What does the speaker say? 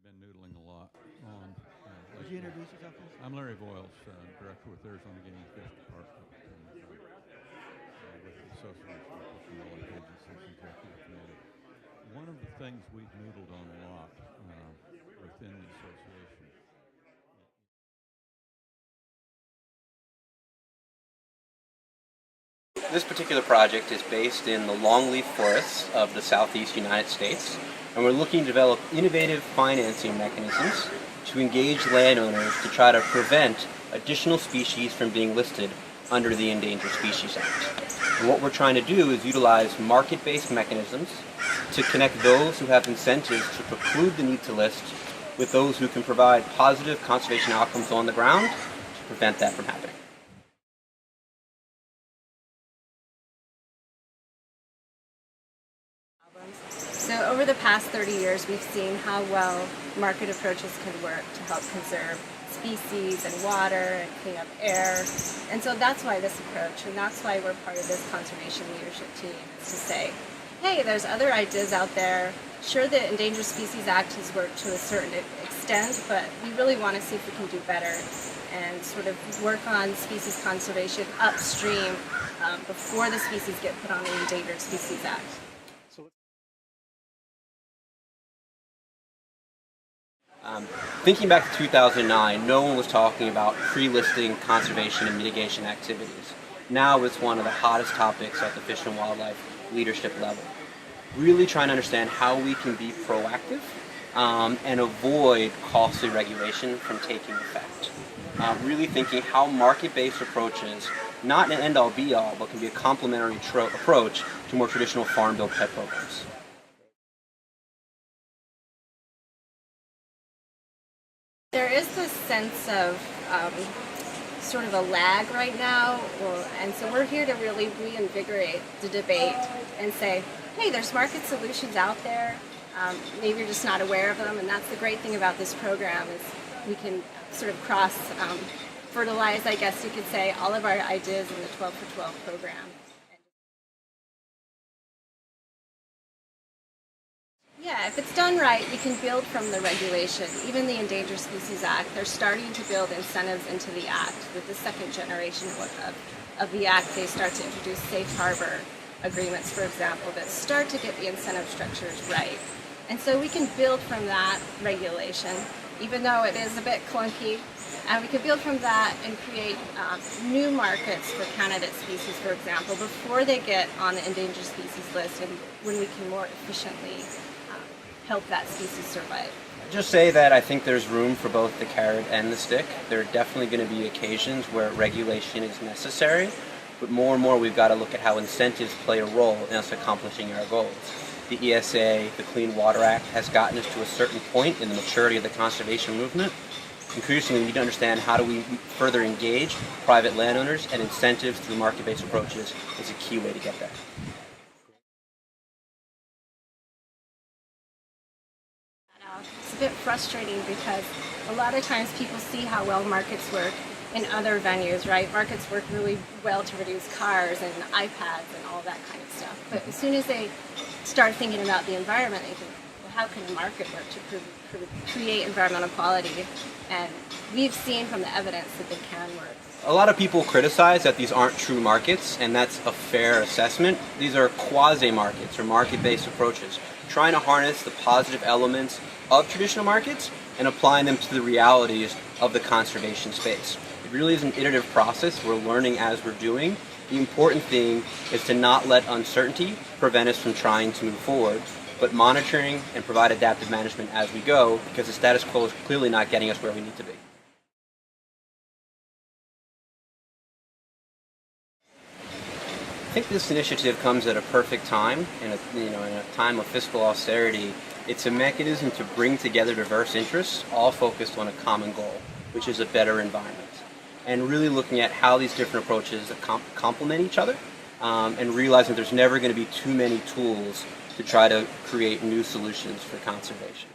been noodling a lot on. Would you introduce yourself, please? I'm Larry Voiles, Director with Arizona Game and Fish Department, and with the Association of Fish and Wildlife Agencies Executive Committee. One of the things we've noodled on a lot within the association. This particular project is based in the longleaf forests of the southeast United States, and we're looking to develop innovative financing mechanisms to engage landowners to try to prevent additional species from being listed under the Endangered Species Act. And what we're trying to do is utilize market-based mechanisms to connect those who have incentives to preclude the need to list with those who can provide positive conservation outcomes on the ground to prevent that from happening. So over the past 30 years, we've seen how well market approaches can work to help conserve species and water and clean up air. And so that's why this approach, and that's why we're part of this conservation leadership team, is to say, hey, there's other ideas out there. Sure, the Endangered Species Act has worked to a certain extent, but we really want to see if we can do better and sort of work on species conservation upstream before the species get put on the Endangered Species Act. Thinking back to 2009, no one was talking about pre-listing conservation and mitigation activities. Now it's one of the hottest topics at the Fish and Wildlife leadership level. Really trying to understand how we can be proactive and avoid costly regulation from taking effect. Really thinking how market-based approaches, not an end-all be-all, but can be a complementary approach to more traditional farm bill pet programs. There is this sense of sort of a lag right now, and so we're here to really reinvigorate the debate and say, hey, there's market solutions out there, maybe you're just not aware of them, and that's the great thing about this program is we can sort of cross-fertilize, I guess you could say, all of our ideas in the 12 for 12 program. Yeah, if it's done right, we can build from the regulation. Even the Endangered Species Act, they're starting to build incentives into the Act. With the second generation of the Act, they start to introduce safe harbor agreements, for example, that start to get the incentive structures right. And so we can build from that regulation, even though it is a bit clunky. And we can build from that and create new markets for candidate species, for example, before they get on the endangered species list and when we can more efficiently help that species survive. Just say that I think there's room for both the carrot and the stick. There are definitely going to be occasions where regulation is necessary, but more and more we've got to look at how incentives play a role in us accomplishing our goals. The ESA, the Clean Water Act, has gotten us to a certain point in the maturity of the conservation movement. Increasingly, we need to understand how do we further engage private landowners, and incentives through market-based approaches is a key way to get there. It's a bit frustrating because a lot of times people see how well markets work in other venues, right? Markets work really well to reduce cars and iPads and all that kind of stuff. But as soon as they start thinking about the environment, they think, well, how can a market work to create environmental quality? And we've seen from the evidence that they can work. A lot of people criticize that these aren't true markets, and that's a fair assessment. These are quasi-markets or market-based approaches, trying to harness the positive elements of traditional markets and applying them to the realities of the conservation space. It really is an iterative process. We're learning as we're doing. The important thing is to not let uncertainty prevent us from trying to move forward, but monitoring and provide adaptive management as we go, because the status quo is clearly not getting us where we need to be. I think this initiative comes at a perfect time, in a time of fiscal austerity. It's a mechanism to bring together diverse interests, all focused on a common goal, which is a better environment. And really looking at how these different approaches complement each other, and realizing there's never going to be too many tools to try to create new solutions for conservation.